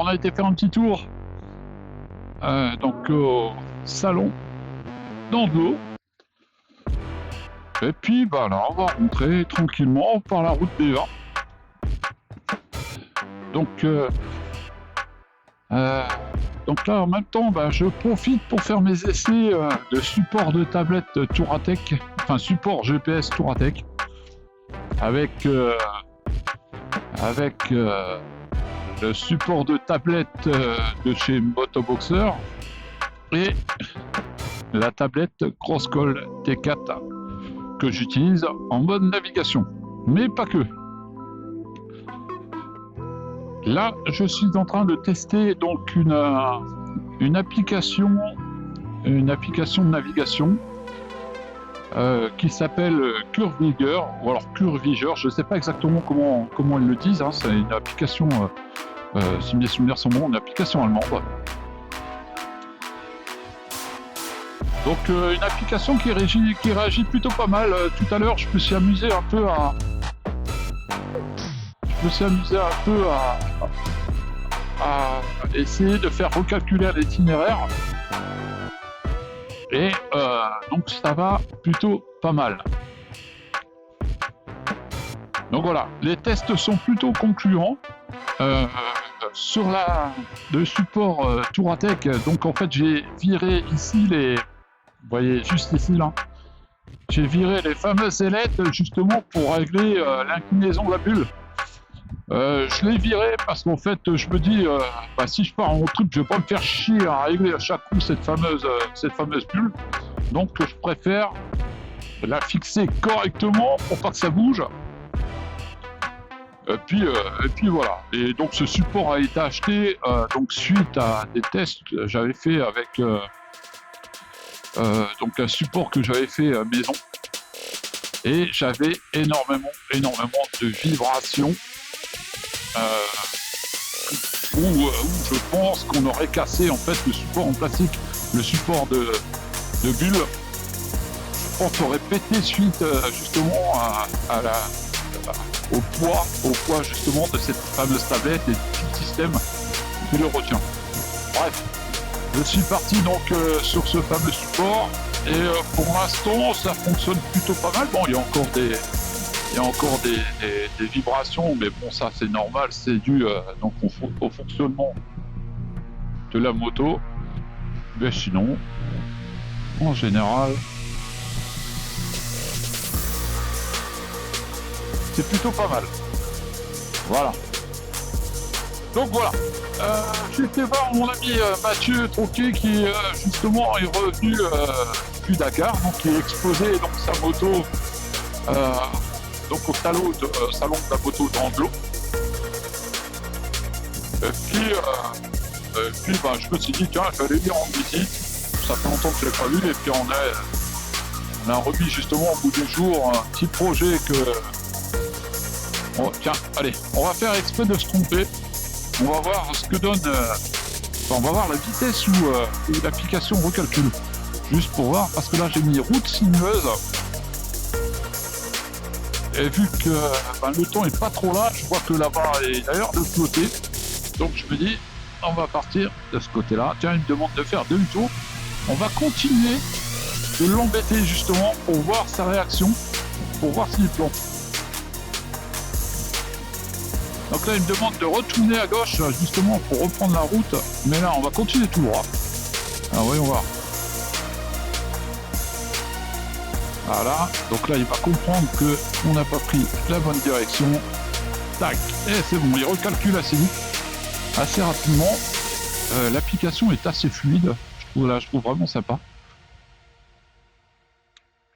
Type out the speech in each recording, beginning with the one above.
on a été faire un petit tour donc au salon d'Andlo. Et puis bah là, on va rentrer tranquillement par la route des Vins. Donc là, en même temps, bah, je profite pour faire mes essais de support de tablette Touratech, enfin support GPS Touratech, avec le support de tablette de chez Motoboxer et la tablette Crosscall T4 que j'utilise en mode navigation, mais pas que. Là, je suis en train de tester donc une application de navigation qui s'appelle Curvigor, ou alors Curvigor, je ne sais pas exactement comment ils le disent, hein. C'est une application, si mes souvenirs sont bons, une application allemande. Donc une application qui réagit plutôt pas mal. Tout à l'heure, je me suis amusé un peu à essayer de faire recalculer l'itinéraire. Et donc ça va plutôt pas mal. Donc voilà, les tests sont plutôt concluants. Sur le support Touratech, donc en fait j'ai viré ici vous voyez juste ici là, j'ai viré les fameuses ailettes justement pour régler l'inclinaison de la bulle. Je l'ai viré parce qu'en fait je me dis si je pars en truc, je vais pas me faire chier à régler à chaque coup cette fameuse bulle. Donc je préfère la fixer correctement pour pas que ça bouge. Et puis voilà. Et donc ce support a été acheté donc suite à des tests que j'avais fait avec donc un support que j'avais fait maison. Et j'avais énormément de vibrations. Où je pense qu'on aurait cassé en fait le support en plastique, le support de bulle. Je pense qu'on aurait pété suite justement au poids justement de cette fameuse tablette et du petit système qui le retient. Bref, je suis parti donc sur ce fameux support et pour l'instant ça fonctionne plutôt pas mal. Bon, il y a encore des vibrations, mais bon, ça c'est normal, c'est dû donc au fonctionnement de la moto. Mais sinon, en général, c'est plutôt pas mal. Voilà. Donc voilà. J'ai été voir mon ami Mathieu Troquet qui justement est revenu du Dakar, donc il a exposé donc sa moto. Donc au salon de la moto d'Andlo. Et puis je me suis dit tiens, je vais aller lui rendre visite. Ça fait longtemps que je l'ai pas vu et puis on a remis justement au bout du jour un petit projet que tiens, allez, on va faire exprès de se tromper. On va voir ce que donne on va voir la vitesse où l'application recalcule. Juste pour voir, parce que là j'ai mis route sinueuse. Et vu que le temps est pas trop là, je vois que là-bas est d'ailleurs de flotter. Donc je me dis, on va partir de ce côté-là. Tiens, il me demande de faire demi-tour. On va continuer de l'embêter justement pour voir sa réaction, pour voir s'il plante. Donc là, il me demande de retourner à gauche justement pour reprendre la route. Mais là, on va continuer tout droit. Alors voyons voir. Voilà, donc là il va comprendre qu'on n'a pas pris la bonne direction. Tac, et c'est bon, il recalcule assez rapidement. L'application est assez fluide, je trouve vraiment sympa.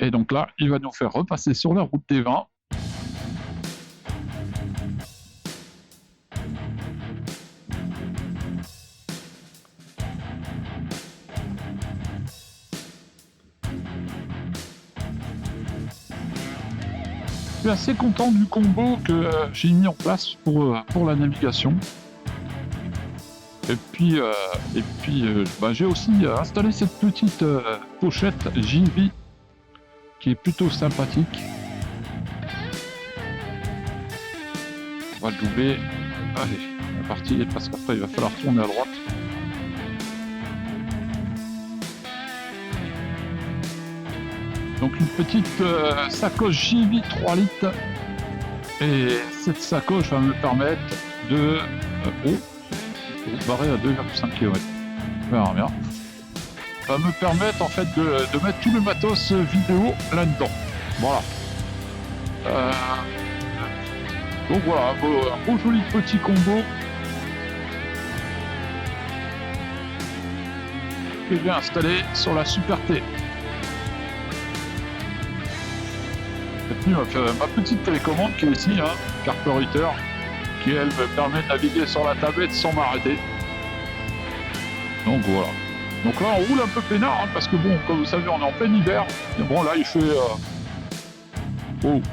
Et donc là, il va nous faire repasser sur la route des Vins. Je suis assez content du combo que j'ai mis en place pour la navigation. Et puis j'ai aussi installé cette petite pochette JV qui est plutôt sympathique. On va le doubler. Allez, on est parti, parce qu'après il va falloir tourner à droite. Donc une petite sacoche JV 3 litres. Et cette sacoche va me permettre de se barrer à 2,5 km. On verra bien. Va me permettre en fait de mettre tout le matos vidéo là-dedans. Voilà. Donc voilà, un beau joli petit combo que je vais installer sur la Super T. Et puis ma petite télécommande qui est ici, hein, Carpenter, qui elle me permet de naviguer sur la tablette sans m'arrêter. Donc voilà. Donc là on roule un peu peinard, hein, parce que bon, comme vous savez, on est en plein hiver. Et bon là il fait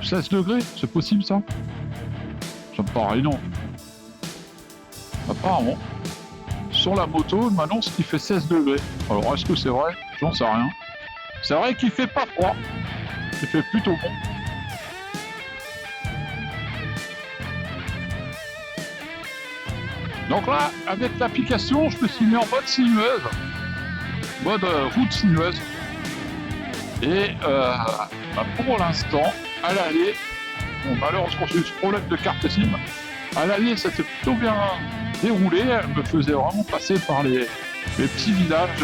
16 degrés, c'est possible ça? Ça me paraît non. Apparemment. Sur la moto, il m'annonce qu'il fait 16 degrés. Alors est-ce que c'est vrai? J'en sais rien. C'est vrai qu'il fait pas froid. Il fait plutôt bon. Donc là, avec l'application, je me suis mis en mode sinueuse. Mode route sinueuse. Et pour l'instant, à l'aller, bon, malheureusement j'ai eu ce problème de carte SIM. À l'aller, ça s'est plutôt bien déroulé. Elle me faisait vraiment passer par les petits villages,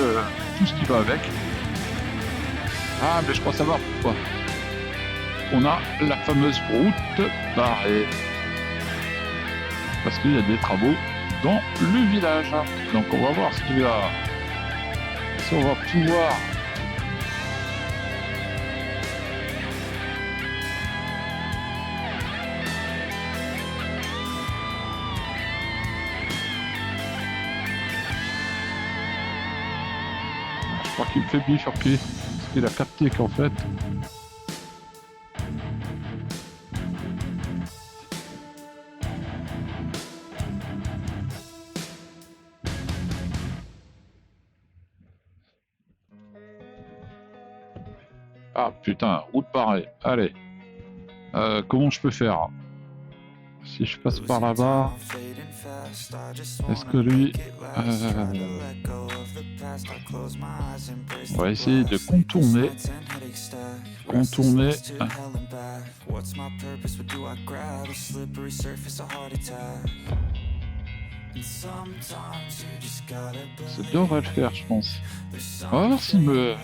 tout ce qui va avec. Ah, mais je crois savoir pourquoi. On a la fameuse route barrée. Parce qu'il y a des travaux dans le village. Donc on va voir si on va pouvoir je crois qu'il me fait bifurquer parce qu'il a capté qu'en fait ah putain, route barrée. Allez. Comment je peux faire? Si je passe par là-bas, est-ce que lui... on va essayer de contourner. Ça devrait le faire, je pense. On va voir s'il me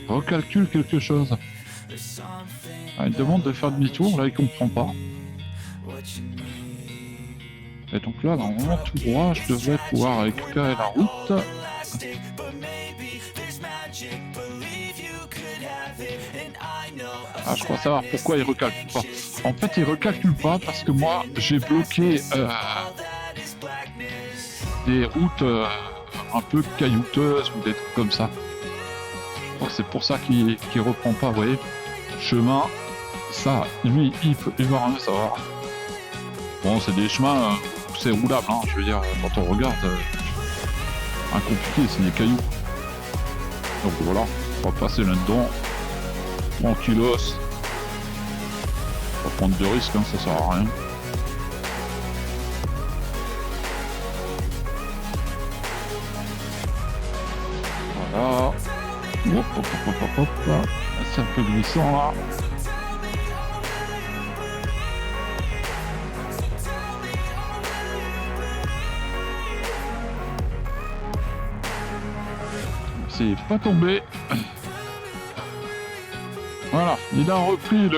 recalcule quelque chose. Ah, il demande de faire demi-tour, là il comprend pas. Et donc là, normalement, tout droit, je devrais pouvoir récupérer la route. Ah, je crois savoir pourquoi il recalcule pas. En fait, il recalcule pas parce que moi, j'ai bloqué des routes un peu caillouteuses ou des trucs comme ça. C'est pour ça qu'il reprend pas, vous voyez. Chemin, ça, lui, il va rien savoir. Bon, c'est des chemins où c'est roulable, hein, je veux dire, quand on regarde, incompliqué, c'est des cailloux. Donc voilà, on va passer là-dedans, tranquillos. On va prendre de risques, hein, ça sert à rien. Voilà. Hop. C'est un peu glissant là. C'est pas tombé. Voilà, il a repris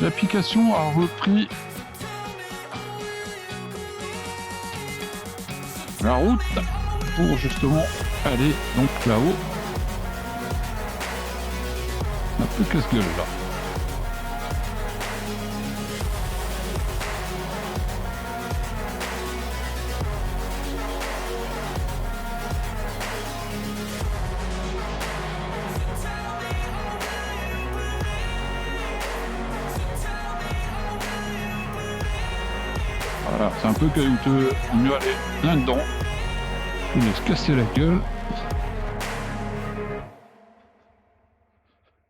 l'application a repris la route pour justement aller donc là-haut. Un peu casse-gueule là. Voilà, c'est un peu caillouteux, on mieux aller là-dedans. Il va se casser la gueule.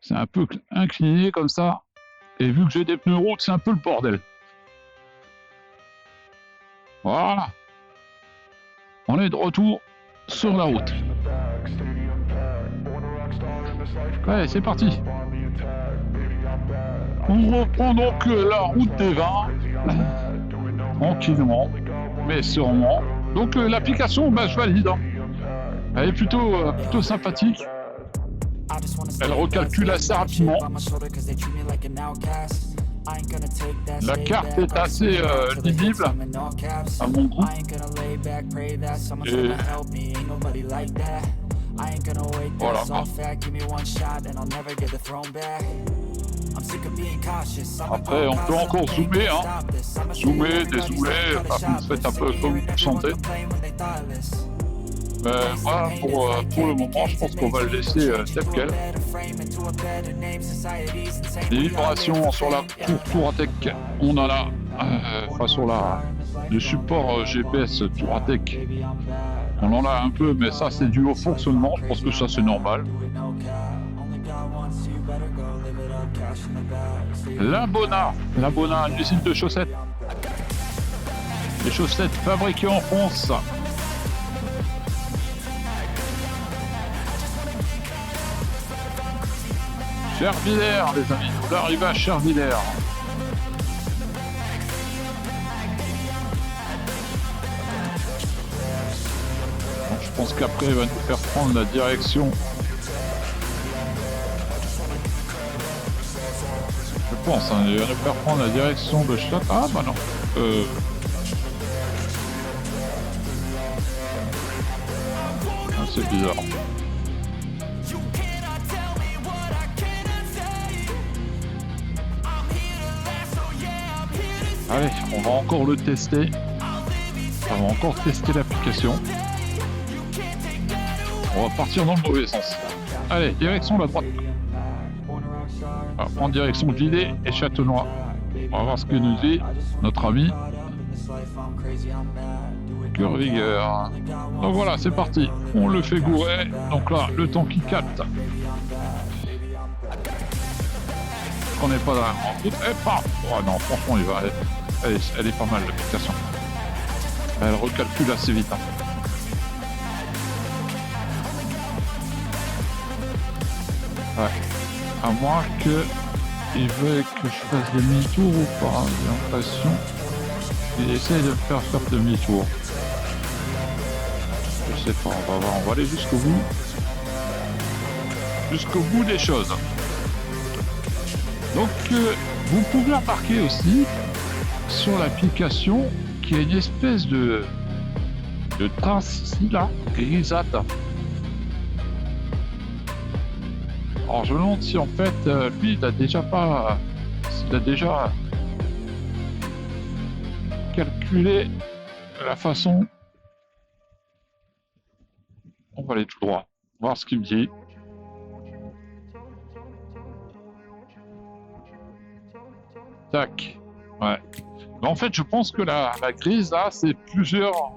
C'est un peu incliné comme ça. Et vu que j'ai des pneus routes, c'est un peu le bordel. Voilà. On est de retour sur la route. Allez, c'est parti. On reprend donc la route des vins. Tranquillement, mais sûrement. Donc l'application, bah, je valide. Hein. Elle est plutôt sympathique. Elle recalcule assez rapidement. La carte est assez lisible à mon goût. Et voilà. Après, on peut encore zoomer, hein. Zoomer, dézoomer, vous faites un peu comme vous sentez. Mais voilà, pour le moment, je pense qu'on va le laisser tel quel. Les vibrations sur la Touratech, on en a, enfin sur le support GPS Touratech, on en a un peu, mais ça c'est dû au fonctionnement, je pense que ça c'est normal. Labona, une usine de chaussettes. Les chaussettes fabriquées en France. Chervillers, les amis, on arrive à Chervillers. Bon, je pense qu'après il va nous faire prendre la direction. Je pense, hein, il va nous faire prendre la direction de Château. Ah bah non. Ah, c'est bizarre. Allez, on va encore le tester. On va encore tester l'application. On va partir dans le mauvais sens. Allez, direction la droite. On va prendre direction Villers et Châtenois. On va voir ce que nous dit notre ami Kurviger. Donc voilà, c'est parti. On le fait gourer. Donc là, le temps qui capte. On n'est pas dans la grande route. Et paf! Oh non, franchement, elle est pas mal l'application. Elle recalcule assez vite. Hein. Ouais. À moins qu'il veuille que je fasse demi-tour ou pas. J'ai l'impression qu'il essaye de me faire demi-tour. Je sais pas, on va voir. On va aller jusqu'au bout. Jusqu'au bout des choses. Donc, vous pouvez remarquer aussi sur l'application qu'il y a une espèce de trace ici, là, grisâtre. Alors, je me demande si en fait, lui, il a déjà calculé la façon. On va aller tout droit, voir ce qu'il me dit. Tac. Ouais. Mais en fait, je pense que la grise, là,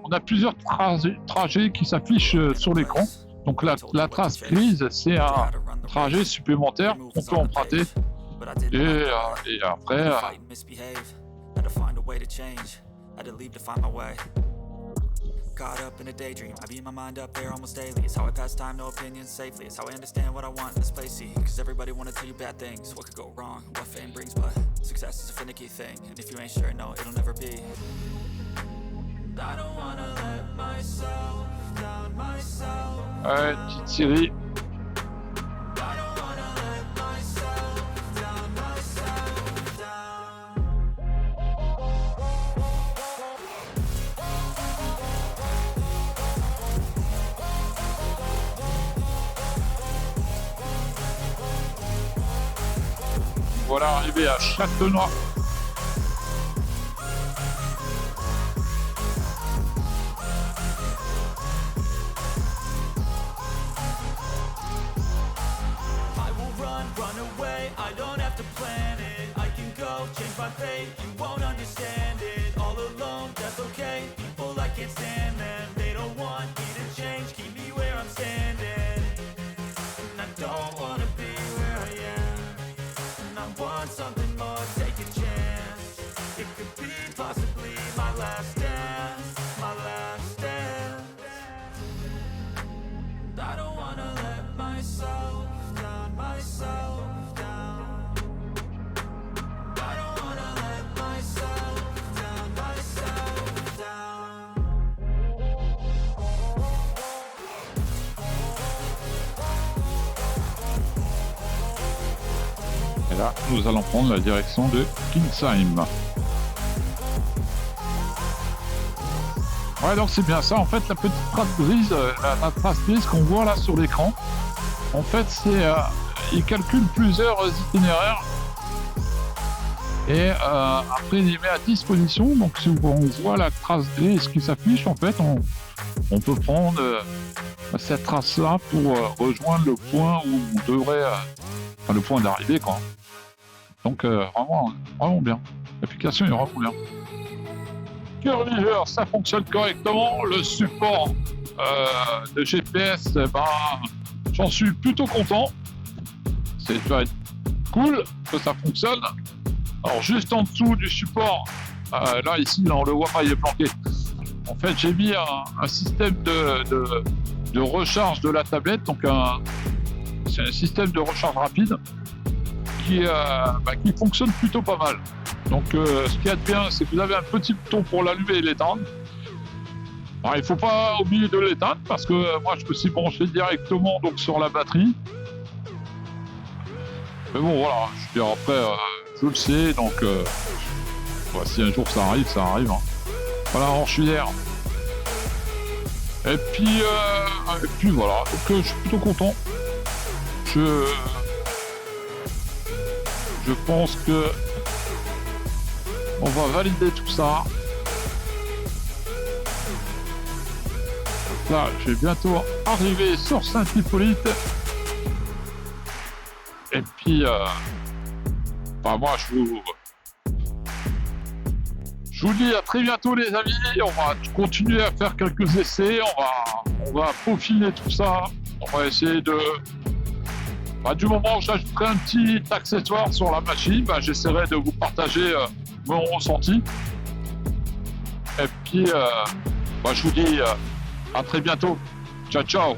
on a plusieurs trajets qui s'affichent sur l'écran. Donc la trace grise, c'est un trajet supplémentaire qu'on peut emprunter. Et après... Caught up in a daydream, I beat my mind up there almost daily. It's how I pass time, no opinions safely. It's how I understand what I want in this place, see. Cause everybody wanna tell you bad things, what could go wrong, what fame brings. But success is a finicky thing, and if you ain't sure, no, it'll never be. I don't wanna let myself down myself. Ouais, petite série. Voilà, arrivé à Châtenois. Something more, take a chance. It could be possibly my last dance. Et là, nous allons prendre la direction de Kinsheim. Ouais, donc c'est bien ça. En fait, la petite trace grise, la trace grise qu'on voit là sur l'écran, en fait, c'est il calcule plusieurs itinéraires et après il les met à disposition. Donc si on voit la trace grise qui s'affiche, en fait, on peut prendre cette trace-là pour rejoindre le point où on devrait, enfin, le point d'arrivée, quoi. Donc vraiment bien. L'application est vraiment bien. Curliver, ça fonctionne correctement. Le support de GPS, j'en suis plutôt content. Ça va être cool que ça fonctionne. Alors juste en dessous du support, là ici, là, on le voit pas, il est planqué. En fait, j'ai mis un système de recharge de la tablette. Donc c'est un système de recharge rapide qui fonctionne plutôt pas mal. Donc ce qu'il y a de bien, c'est que vous avez un petit bouton pour l'allumer et l'éteindre. Alors il ne faut pas oublier de l'éteindre parce que moi je me suis branché directement donc, sur la batterie. Mais bon voilà, je veux dire après je le sais, donc si un jour ça arrive, ça arrive. Hein. Voilà, alors je suis hier. Et puis voilà, donc je suis plutôt content. Je pense que on va valider tout ça. Là, je vais bientôt arriver sur Saint-Hippolyte. Et puis, moi, je vous dis à très bientôt, les amis. On va continuer à faire quelques essais. On va peaufiner tout ça. On va essayer de... du moment où j'ajouterai un petit accessoire sur la machine, j'essaierai de vous partager mon ressenti. Et puis, je vous dis à très bientôt. Ciao, ciao.